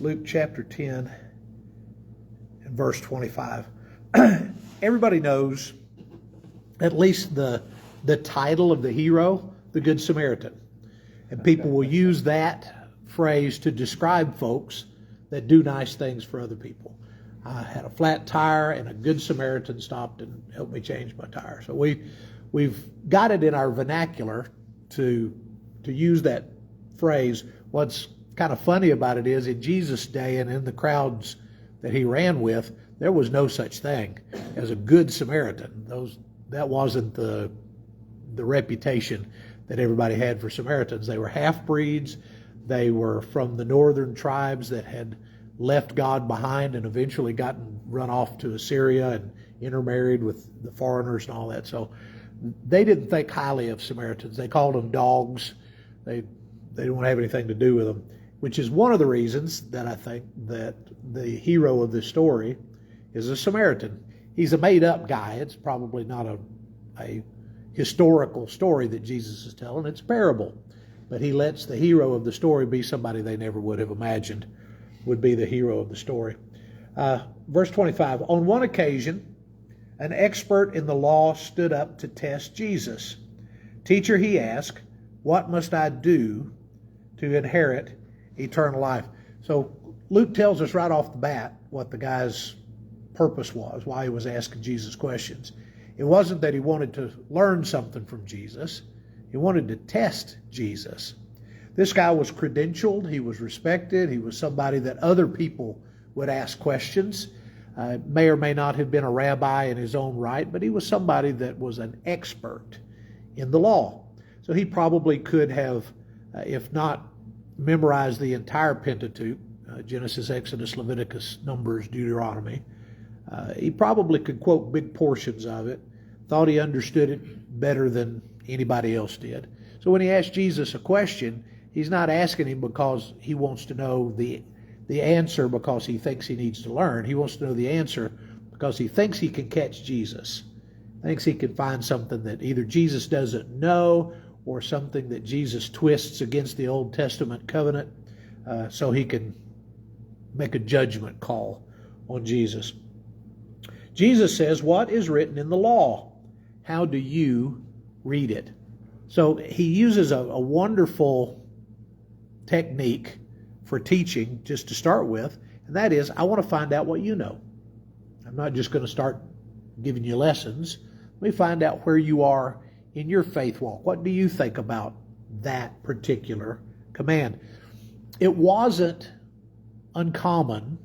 Luke chapter 10 and verse 25. Everybody knows at least the title of the hero, the Good Samaritan. And people will use that phrase to describe folks that do nice things for other people. I had a flat tire and a Good Samaritan stopped and helped me change my tire. So we've got it in our vernacular to use that phrase. What's kind of funny about it is in Jesus' day and in the crowds that he ran with, there was no such thing as a Good Samaritan. That wasn't the reputation that everybody had for Samaritans. They were half-breeds. They were from the northern tribes that had left God behind and eventually gotten run off to Assyria and intermarried with the foreigners and all that. So they didn't think highly of Samaritans. They called them dogs. They didn't want to have anything to do with them, which is one of the reasons that I think that the hero of this story is a Samaritan. He's a made-up guy. It's probably not a historical story that Jesus is telling. It's a parable. But he lets the hero of the story be somebody they never would have imagined would be the hero of the story. Verse 25, on one occasion, an expert in the law stood up to test Jesus. Teacher, he asked, what must I do to inherit eternal life? So Luke tells us right off the bat what the guy's purpose was, why he was asking Jesus questions. It wasn't that he wanted to learn something from Jesus. He wanted to test Jesus. This guy was credentialed. He was respected. He was somebody that other people would ask questions. May or may not have been a rabbi in his own right, but he was somebody that was an expert in the law. So he probably could have, if not memorized the entire Pentateuch, Genesis, Exodus, Leviticus, Numbers, Deuteronomy, he probably could quote big portions of it, thought he understood it better than anybody else did. So when he asked Jesus a question, he's not asking him because he wants to know the answer because he thinks he needs to learn. He wants to know the answer because he thinks he can catch Jesus. Thinks he can find something that either Jesus doesn't know or something that Jesus twists against the Old Testament covenant so he can make a judgment call on Jesus. Jesus says, what is written in the law? How do you read it? So he uses a wonderful technique for teaching just to start with, and that is, I want to find out what you know. I'm not just going to start giving you lessons. Let me find out where you are in your faith walk. What do you think about that particular command? It wasn't uncommon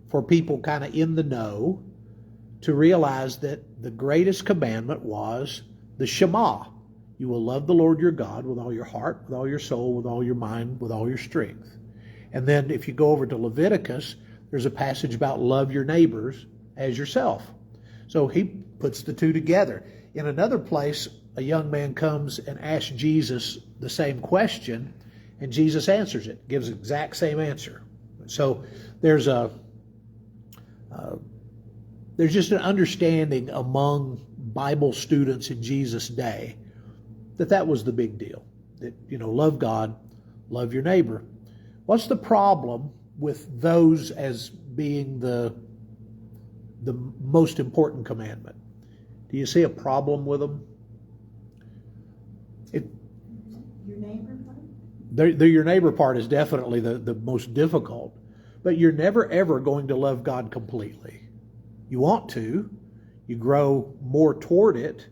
for people kind of in the know to realize that the greatest commandment was the Shema. You will love the Lord your God with all your heart, with all your soul, with all your mind, with all your strength. And then if you go over to Leviticus, there's a passage about love your neighbors as yourself. So he puts the two together. In another place, a young man comes and asks Jesus the same question, and Jesus answers it, gives the exact same answer. So there's just an understanding among Bible students in Jesus' day that was the big deal. That, love God, love your neighbor. What's the problem with those as being the most important commandment? Do you see a problem with them? Your neighbor part? Your neighbor part is definitely the most difficult, but you're never ever going to love God completely. You want to, you grow more toward it,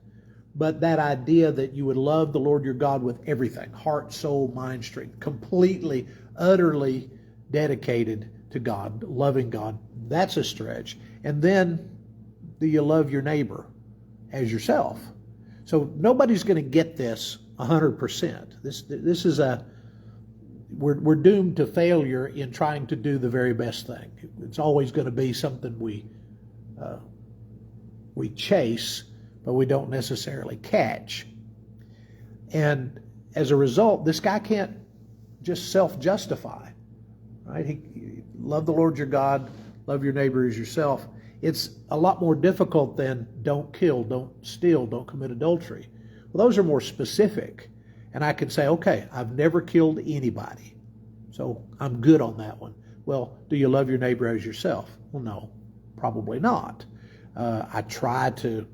but that idea that you would love the Lord your God with everything, heart, soul, mind, strength, completely, utterly dedicated to God, loving God, that's a stretch. And then, do you love your neighbor as yourself? So nobody's going to get this 100%. This is we're doomed to failure in trying to do the very best thing. It's always going to be something we chase, but we don't necessarily catch. And as a result, this guy can't just self-justify, right? He love the Lord your God, love your neighbor as yourself. It's a lot more difficult than don't kill, don't steal, don't commit adultery. Well, those are more specific. And I can say, okay, I've never killed anybody, so I'm good on that one. Well, do you love your neighbor as yourself? Well, no, probably not. I try to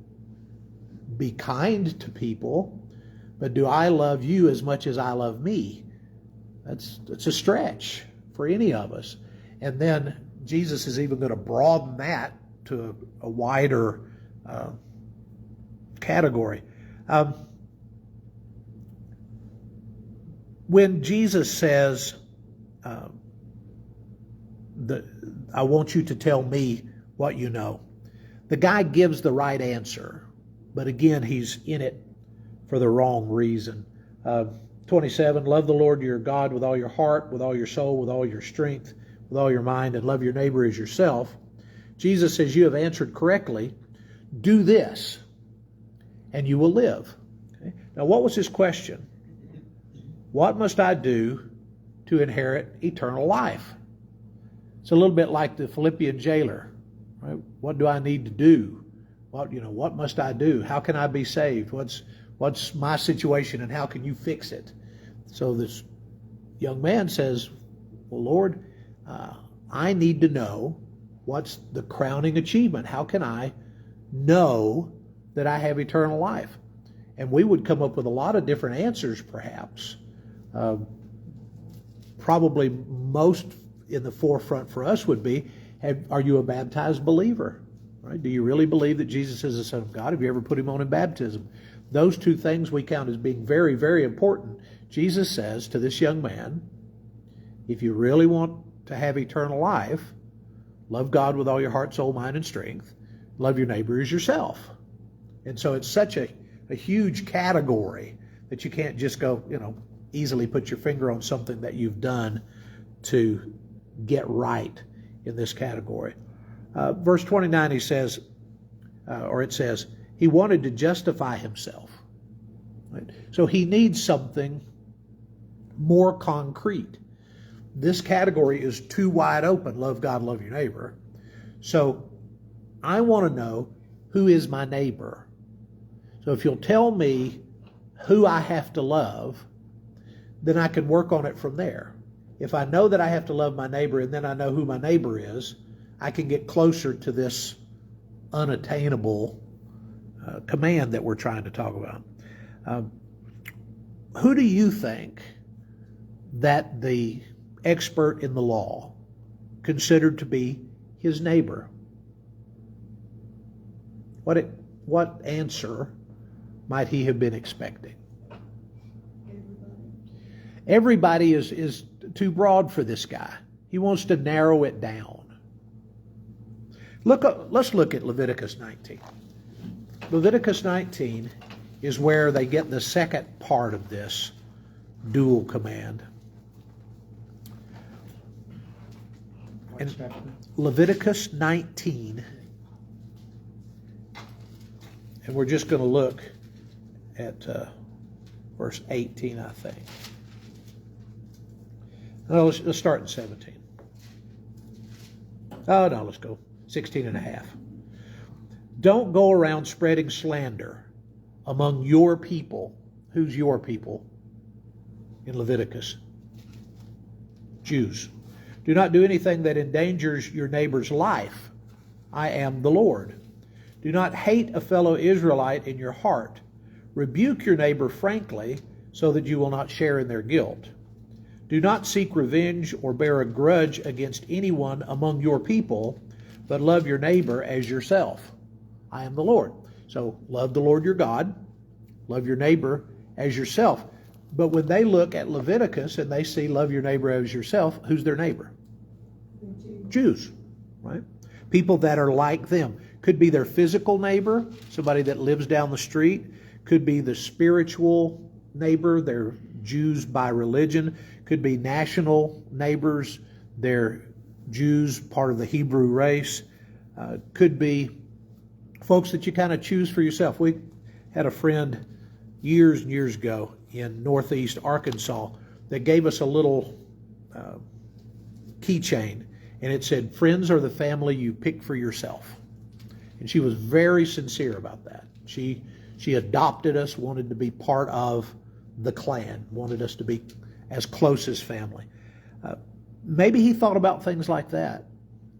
be kind to people, but do I love you as much as I love me? That's a stretch for any of us. And then Jesus is even going to broaden that to a wider category. When Jesus says, I want you to tell me what you know, the guy gives the right answer, but again, he's in it for the wrong reason. 27, love the Lord your God with all your heart, with all your soul, with all your strength, with all your mind, and love your neighbor as yourself. Jesus says, you have answered correctly. Do this, and you will live. Okay? Now, what was his question? What must I do to inherit eternal life? It's a little bit like the Philippian jailer, right? What do I need to do? What must I do? How can I be saved? What's my situation, and how can you fix it? So this young man says, well, Lord, I need to know what's the crowning achievement. How can I know that I have eternal life? And we would come up with a lot of different answers, perhaps. Probably most in the forefront for us would be, are you a baptized believer? Right? Do you really believe that Jesus is the Son of God? Have you ever put him on in baptism? Those two things we count as being very, very important. Jesus says to this young man, if you really want to have eternal life, love God with all your heart, soul, mind, and strength. Love your neighbor as yourself. And so it's such a huge category that you can't just go, easily put your finger on something that you've done to get right in this category. Verse 29, it says, he wanted to justify himself. Right? So he needs something more concrete. This category is too wide open. Love God, love your neighbor. So I want to know, who is my neighbor? So if you'll tell me who I have to love, then I can work on it from there. If I know that I have to love my neighbor and then I know who my neighbor is, I can get closer to this unattainable command that we're trying to talk about. Who do you think that the expert in the law considered to be his neighbor? What answer might he have been expecting? Everybody is too broad for this guy. He wants to narrow it down. Let's look at Leviticus 19. Leviticus 19 is where they get the second part of this dual command. And Leviticus 19, and we're just going to look at verse 18, I think. No, let's start in 17. Oh, no, let's go 16 and a half. Don't go around spreading slander among your people. Who's your people in Leviticus? Jews. Do not do anything that endangers your neighbor's life. I am the Lord. Do not hate a fellow Israelite in your heart. Rebuke your neighbor frankly, so that you will not share in their guilt. Do not seek revenge or bear a grudge against anyone among your people, but love your neighbor as yourself. I am the Lord. So love the Lord your God. Love your neighbor as yourself. But when they look at Leviticus and they see love your neighbor as yourself, who's their neighbor? Jews, right? People that are like them. Could be their physical neighbor, somebody that lives down the street. Could be the spiritual neighbor. They're Jews by religion. Could be national neighbors. They're Jews, part of the Hebrew race. Could be folks that you kind of choose for yourself. We had a friend years and years ago in northeast Arkansas that gave us a little keychain, and it said, friends are the family you pick for yourself. And she was very sincere about that. She adopted us, wanted to be part of the clan, wanted us to be as close as family. maybe he thought about things like that.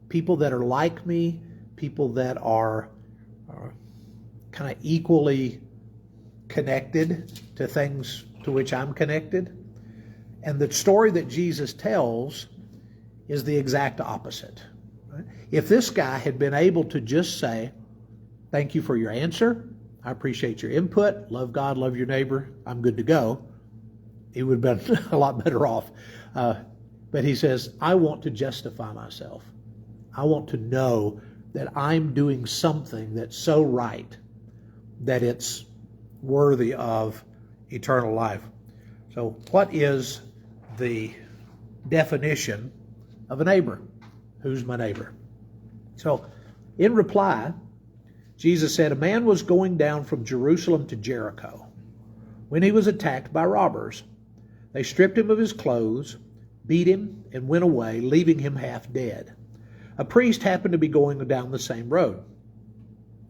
People that are like me, people that are kind of equally connected to things to which I'm connected. And the story that Jesus tells is the exact opposite. Right? If this guy had been able to just say, thank you for your answer, I appreciate your input, love God, love your neighbor, I'm good to go, he would have been a lot better off. But he says, I want to justify myself. I want to know that I'm doing something that's so right that it's worthy of eternal life. So what is the definition of a neighbor? Who's my neighbor? So in reply, Jesus said, a man was going down from Jerusalem to Jericho when he was attacked by robbers. They stripped him of his clothes, beat him, and went away, leaving him half dead. A priest happened to be going down the same road.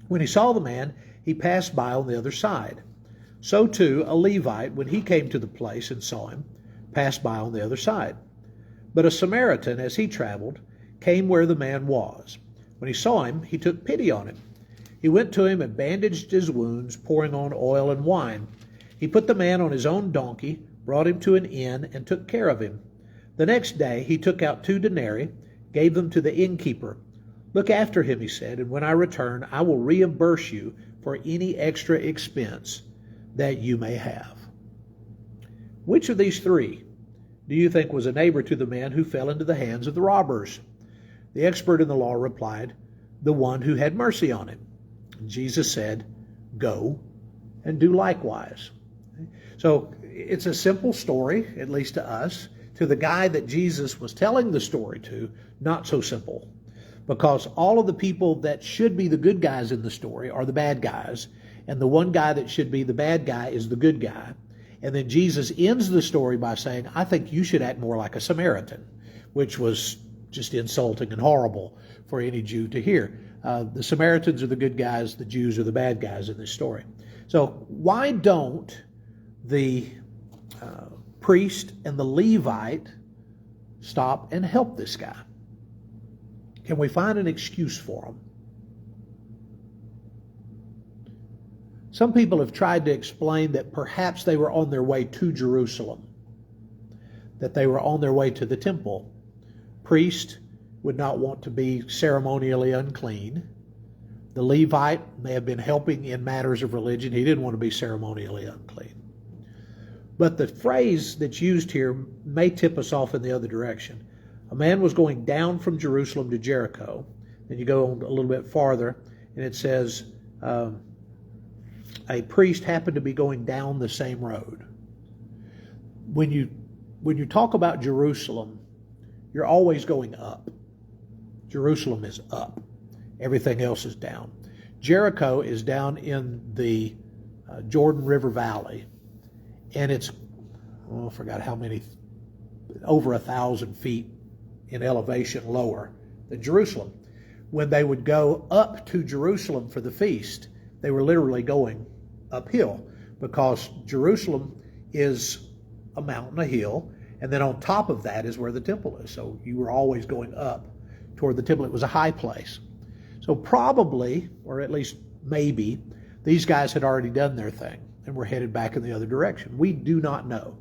When he saw the man, he passed by on the other side. So too, a Levite, when he came to the place and saw him, passed by on the other side. But a Samaritan, as he traveled, came where the man was. When he saw him, he took pity on him. He went to him and bandaged his wounds, pouring on oil and wine. He put the man on his own donkey, brought him to an inn, and took care of him. The next day he took out 2 denarii, gave them to the innkeeper. Look after him, he said, and when I return, I will reimburse you for any extra expense that you may have. Which of these 3 do you think was a neighbor to the man who fell into the hands of the robbers? The expert in the law replied, the one who had mercy on him. And Jesus said, go and do likewise. So it's a simple story, at least to us. To the guy that Jesus was telling the story to, not so simple. Because all of the people that should be the good guys in the story are the bad guys. And the one guy that should be the bad guy is the good guy. And then Jesus ends the story by saying, I think you should act more like a Samaritan, which was just insulting and horrible for any Jew to hear. The Samaritans are the good guys, the Jews are the bad guys in this story. So why don't the priest and the Levite stop and help this guy? Can we find an excuse for them? Some people have tried to explain that perhaps they were on their way to Jerusalem, that they were on their way to the temple. Priest would not want to be ceremonially unclean. The Levite may have been helping in matters of religion. He didn't want to be ceremonially unclean. But the phrase that's used here may tip us off in the other direction. A man was going down from Jerusalem to Jericho. Then you go on a little bit farther, and it says, a priest happened to be going down the same road. When you talk about Jerusalem, you're always going up. Jerusalem is up. Everything else is down. Jericho is down in the Jordan River Valley, and it's, I forgot how many, over 1,000 feet in elevation lower than Jerusalem. When they would go up to Jerusalem for the feast, they were literally going uphill, because Jerusalem is a mountain, a hill, and then on top of that is where the temple is. So you were always going up toward the temple. It was a high place. So probably, or at least maybe, these guys had already done their thing and were headed back in the other direction. We do not know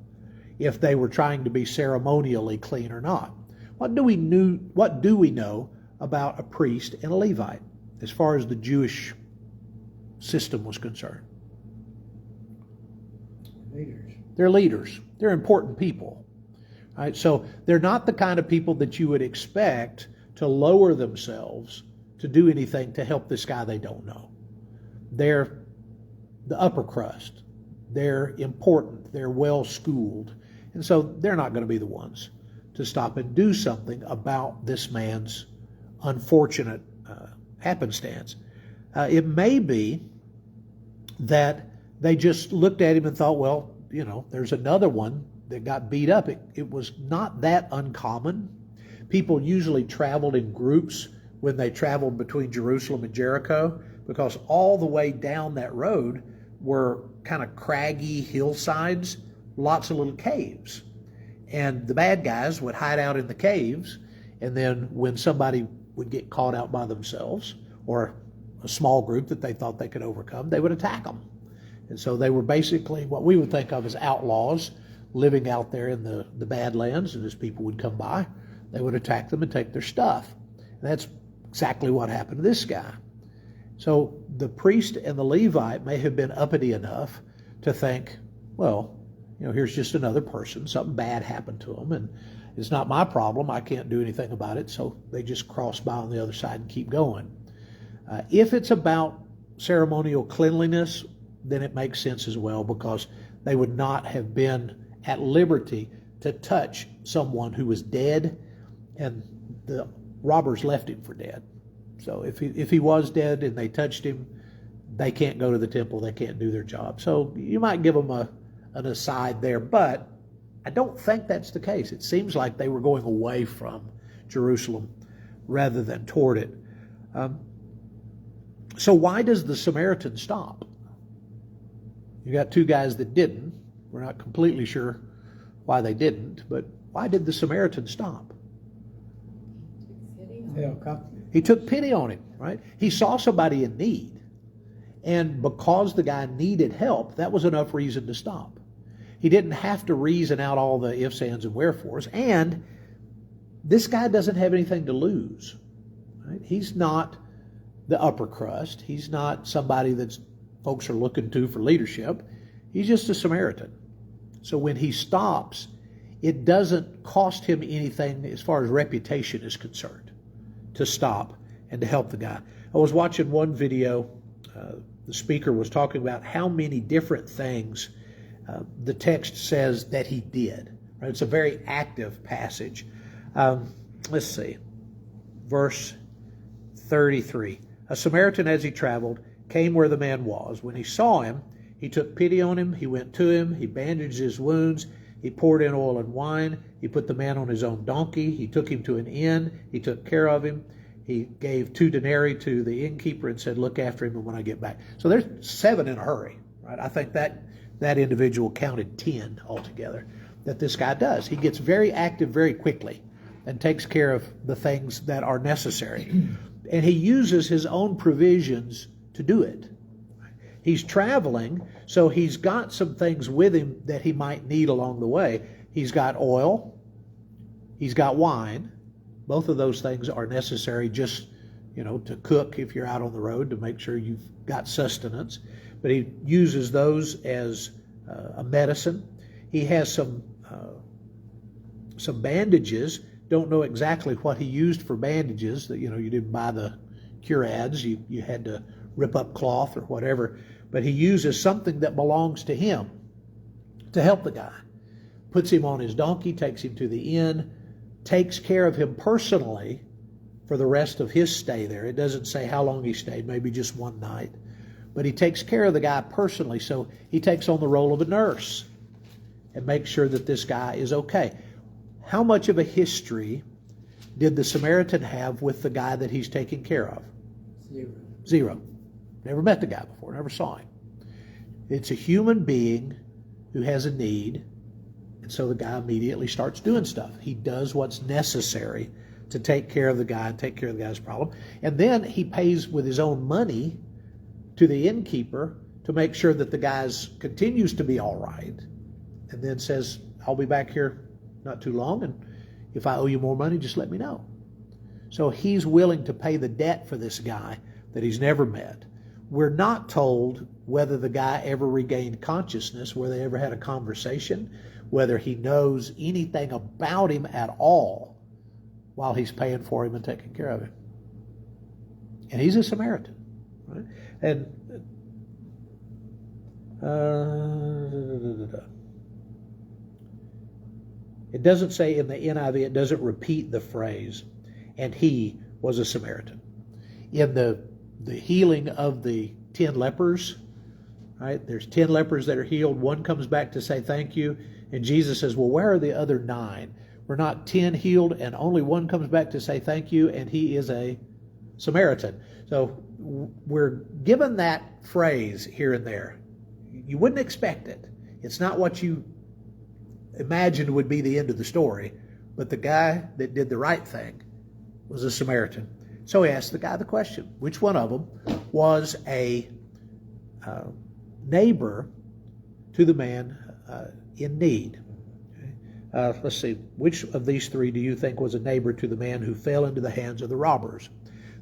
if they were trying to be ceremonially clean or not. What do we know about a priest and a Levite as far as the Jewish system was concerned? Leaders. They're leaders. They're important people. Right? So they're not the kind of people that you would expect to lower themselves to do anything to help this guy they don't know. They're the upper crust. They're important. They're well-schooled. And so they're not going to be the ones to stop and do something about this man's unfortunate happenstance. It may be that they just looked at him and thought, well, there's another one that got beat up. It was not that uncommon. People usually traveled in groups when they traveled between Jerusalem and Jericho, because all the way down that road were kind of craggy hillsides, lots of little caves. And the bad guys would hide out in the caves, and then when somebody would get caught out by themselves, or a small group that they thought they could overcome, they would attack them. And so they were basically what we would think of as outlaws living out there in the Badlands, and as people would come by, they would attack them and take their stuff. And that's exactly what happened to this guy. So the priest and the Levite may have been uppity enough to think, well, here's just another person. Something bad happened to them, and it's not my problem. I can't do anything about it. So they just cross by on the other side and keep going. If it's about ceremonial cleanliness, then it makes sense as well, because they would not have been at liberty to touch someone who was dead, and the robbers left him for dead. So if he was dead and they touched him, they can't go to the temple, they can't do their job. So you might give them an aside there, but I don't think that's the case. It seems like they were going away from Jerusalem rather than toward it. So why does the Samaritan stop? You got two guys that didn't. We're not completely sure why they didn't, but why did the Samaritan stop? He took pity on him, right? He saw somebody in need. And because the guy needed help, that was enough reason to stop. He didn't have to reason out all the ifs, ands, and wherefores. And this guy doesn't have anything to lose. Right? He's not the upper crust. He's not somebody that folks are looking to for leadership. He's just a Samaritan. So when he stops, it doesn't cost him anything as far as reputation is concerned to stop and to help the guy. I was watching one video. The speaker was talking about how many different things the text says that he did. Right? It's a very active passage. Let's see. Verse 33. A Samaritan, as he traveled, came where the man was. When he saw him, he took pity on him. He went to him. He bandaged his wounds. He poured in oil and wine. He put the man on his own donkey. He took him to an inn. He took care of him. He gave 2 denarii to the innkeeper and said, look after him when I get back. So there's 7 in a hurry, right? I think that individual counted 10 altogether that this guy does. He gets very active very quickly and takes care of the things that are necessary. And he uses his own provisions to do it. He's traveling, so he's got some things with him that he might need along the way. He's got oil. He's got wine. Both of those things are necessary just, to cook if you're out on the road, to make sure you've got sustenance. But he uses those as a medicine. He has some bandages. Don't know exactly what he used for bandages. That you didn't buy the cure ads. You had to rip up cloth or whatever. But he uses something that belongs to him to help the guy. Puts him on his donkey, takes him to the inn, takes care of him personally for the rest of his stay there. It doesn't say how long he stayed, maybe just one night. But he takes care of the guy personally, so he takes on the role of a nurse and makes sure that this guy is okay. How much of a history did the Samaritan have with the guy that he's taking care of? 0. Never met the guy before, never saw him. It's a human being who has a need, and so the guy immediately starts doing stuff. He does what's necessary to take care of the guy and take care of the guy's problem. And then he pays with his own money to the innkeeper to make sure that the guy continues to be all right, and then says, I'll be back here not too long, and if I owe you more money, just let me know. So he's willing to pay the debt for this guy that he's never met. We're not told whether the guy ever regained consciousness, whether they ever had a conversation, whether he knows anything about him at all while he's paying for him and taking care of him. And he's a Samaritan, right? And it doesn't say in the NIV, it doesn't repeat the phrase, and he was a Samaritan. In the healing of the 10 lepers, right? There's 10 lepers that are healed. One comes back to say thank you, and Jesus says, well, where are the other 9? We're not 10 healed, and only one comes back to say thank you, and he is a Samaritan. So we're given that phrase here and there. You wouldn't expect it. It's not what you imagined would be the end of the story. But the guy that did the right thing was a Samaritan. So he asked the guy the question, which one of them was a neighbor to the man in need? Let's see, which of these three do you think was a neighbor to the man who fell into the hands of the robbers?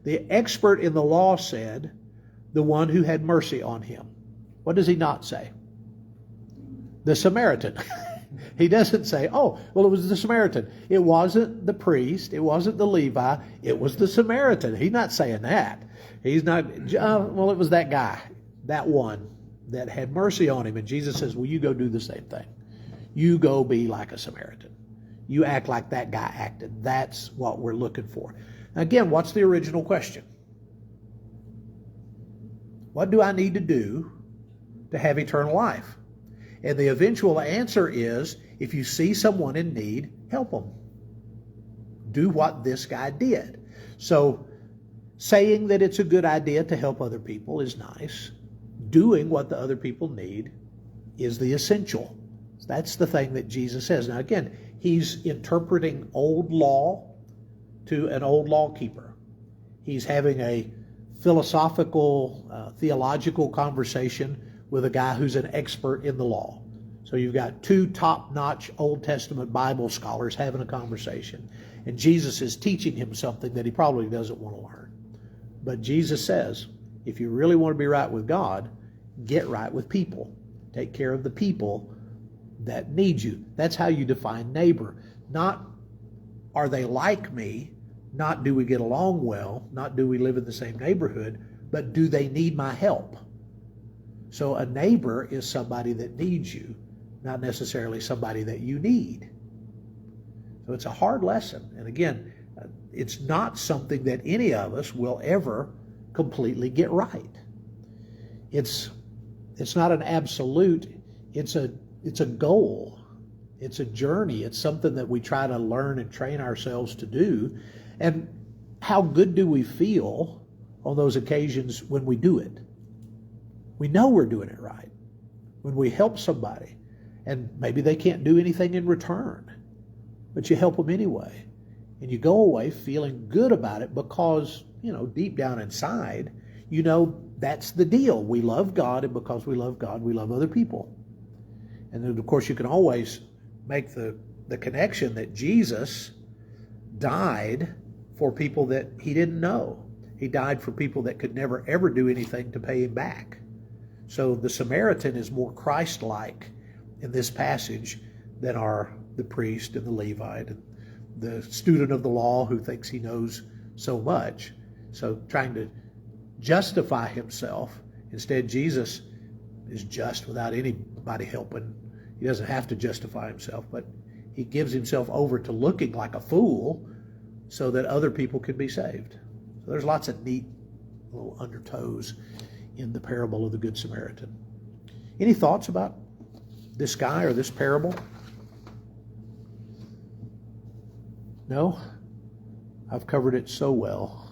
The expert in the law said, the one who had mercy on him. What does he not say? The Samaritan. He doesn't say, oh, well, it was the Samaritan. It wasn't the priest. It wasn't the Levi. It was the Samaritan. He's not saying that. He's not, well, it was that guy, that one that had mercy on him. And Jesus says, well, you go do the same thing. You go be like a Samaritan. You act like that guy acted. That's what we're looking for. Now, again, what's the original question? What do I need to do to have eternal life? And the eventual answer is, if you see someone in need, help them. Do what this guy did. So, saying that it's a good idea to help other people is nice. Doing what the other people need is the essential. That's the thing that Jesus says. Now again, he's interpreting old law to an old lawkeeper. He's having a philosophical, theological conversation with a guy who's an expert in the law. So you've got two top-notch Old Testament Bible scholars having a conversation. And Jesus is teaching him something that he probably doesn't want to learn. But Jesus says, if you really want to be right with God, get right with people. Take care of the people that need you. That's how you define neighbor. Not, are they like me? Not, do we get along well? Not, do we live in the same neighborhood? But do they need my help? So a neighbor is somebody that needs you, not necessarily somebody that you need. So it's a hard lesson. And again, it's not something that any of us will ever completely get right. It's not an absolute. It's a goal. It's a journey. It's something that we try to learn and train ourselves to do. And how good do we feel on those occasions when we do it? We know we're doing it right. When we help somebody, and maybe they can't do anything in return, but you help them anyway. And you go away feeling good about it because, deep down inside, that's the deal. We love God, and because we love God, we love other people. And then, of course, you can always make the connection that Jesus died for people that he didn't know. He died for people that could never, ever do anything to pay him back. So the Samaritan is more Christ-like in this passage than are the priest and the Levite and the student of the law who thinks he knows so much. So trying to justify himself. Instead, Jesus is just without anybody helping. He doesn't have to justify himself, but he gives himself over to looking like a fool so that other people can be saved. So there's lots of neat little undertows in the parable of the Good Samaritan. Any thoughts about this guy or this parable? No? I've covered it so well.